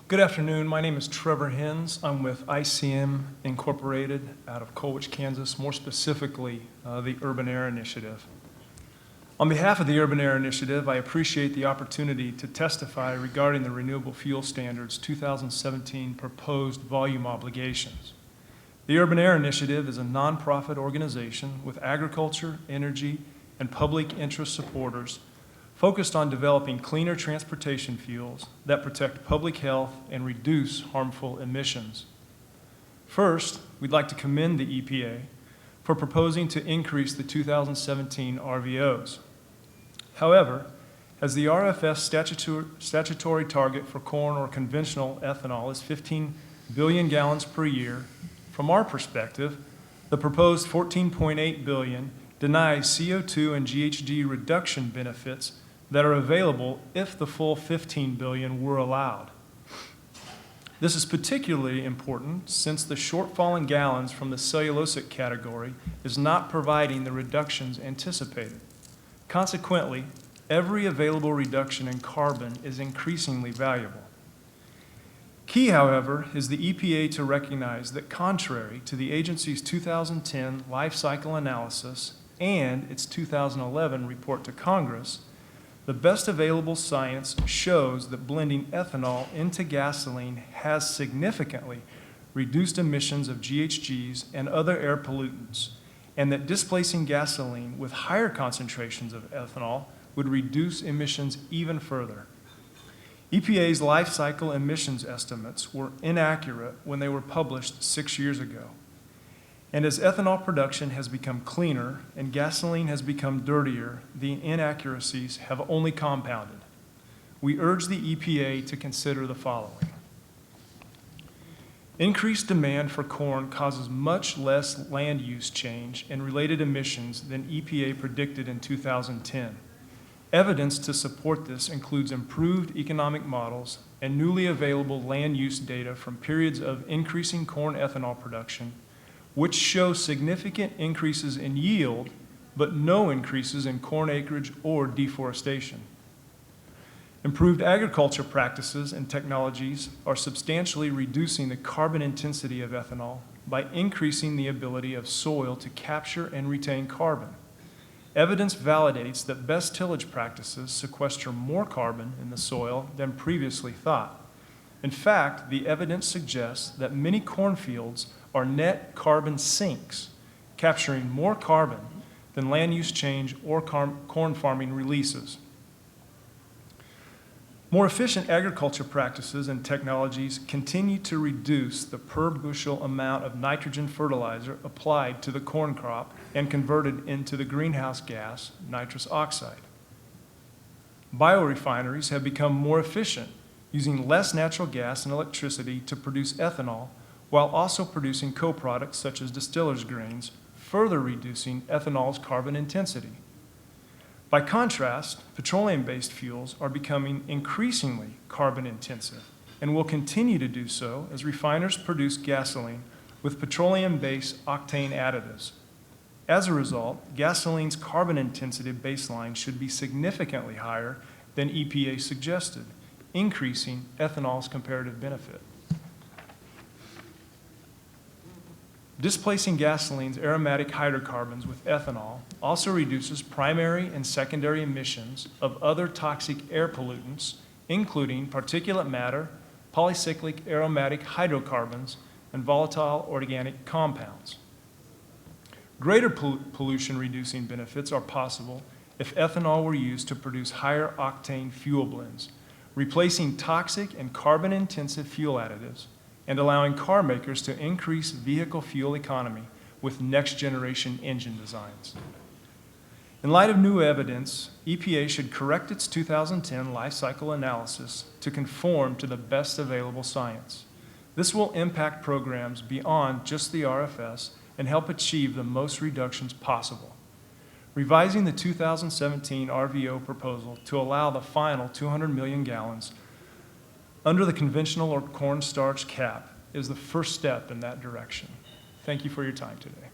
Good afternoon. My name is Trevor Hinz. I'm with ICM Incorporated out of Colwich, Kansas, more specifically the Urban Air Initiative. On behalf of the Urban Air Initiative, I appreciate the opportunity to testify regarding the Renewable Fuel Standards 2017 proposed volume obligations. The Urban Air Initiative is a nonprofit organization with agriculture, energy, and public interest supporters focused on developing cleaner transportation fuels that protect public health and reduce harmful emissions. First, we'd like to commend the EPA for proposing to increase the 2017 RVOs. However, as the RFS statutory target for corn or conventional ethanol is 15 billion gallons per year, from our perspective, the proposed 14.8 billion denies CO2 and GHG reduction benefits that are available if the full 15 billion were allowed. This is particularly important since the shortfall in gallons from the cellulosic category is not providing the reductions anticipated. Consequently, every available reduction in carbon is increasingly valuable. Key, however, is the EPA to recognize that contrary to the agency's 2010 life cycle analysis and its 2011 report to Congress, the best available science shows that blending ethanol into gasoline has significantly reduced emissions of GHGs and other air pollutants, and that displacing gasoline with higher concentrations of ethanol would reduce emissions even further. EPA's life cycle emissions estimates were inaccurate when they were published 6 years ago. And as ethanol production has become cleaner and gasoline has become dirtier, the inaccuracies have only compounded. We urge the EPA to consider the following. Increased demand for corn causes much less land use change and related emissions than EPA predicted in 2010. Evidence to support this includes improved economic models and newly available land use data from periods of increasing corn ethanol production, which show significant increases in yield, but no increases in corn acreage or deforestation. Improved agriculture practices and technologies are substantially reducing the carbon intensity of ethanol by increasing the ability of soil to capture and retain carbon. Evidence validates that best tillage practices sequester more carbon in the soil than previously thought. In fact, the evidence suggests that many cornfields are net carbon sinks, capturing more carbon than land use change or corn farming releases. More efficient agriculture practices and technologies continue to reduce the per bushel amount of nitrogen fertilizer applied to the corn crop and converted into the greenhouse gas, nitrous oxide. Biorefineries have become more efficient, using less natural gas and electricity to produce ethanol, while also producing co-products such as distillers' grains, further reducing ethanol's carbon intensity. By contrast, petroleum-based fuels are becoming increasingly carbon intensive and will continue to do so as refiners produce gasoline with petroleum-based octane additives. As a result, gasoline's carbon intensity baseline should be significantly higher than EPA suggested, increasing ethanol's comparative benefit. Displacing gasoline's aromatic hydrocarbons with ethanol also reduces primary and secondary emissions of other toxic air pollutants, including particulate matter, polycyclic aromatic hydrocarbons, and volatile organic compounds. Greater pollution-reducing benefits are possible if ethanol were used to produce higher octane fuel blends, replacing toxic and carbon-intensive fuel additives, and allowing car makers to increase vehicle fuel economy with next-generation engine designs. In light of new evidence, EPA should correct its 2010 life cycle analysis to conform to the best available science. This will impact programs beyond just the RFS and help achieve the most reductions possible. Revising the 2017 RVO proposal to allow the final 200 million gallons under the conventional or cornstarch cap is the first step in that direction. Thank you for your time today.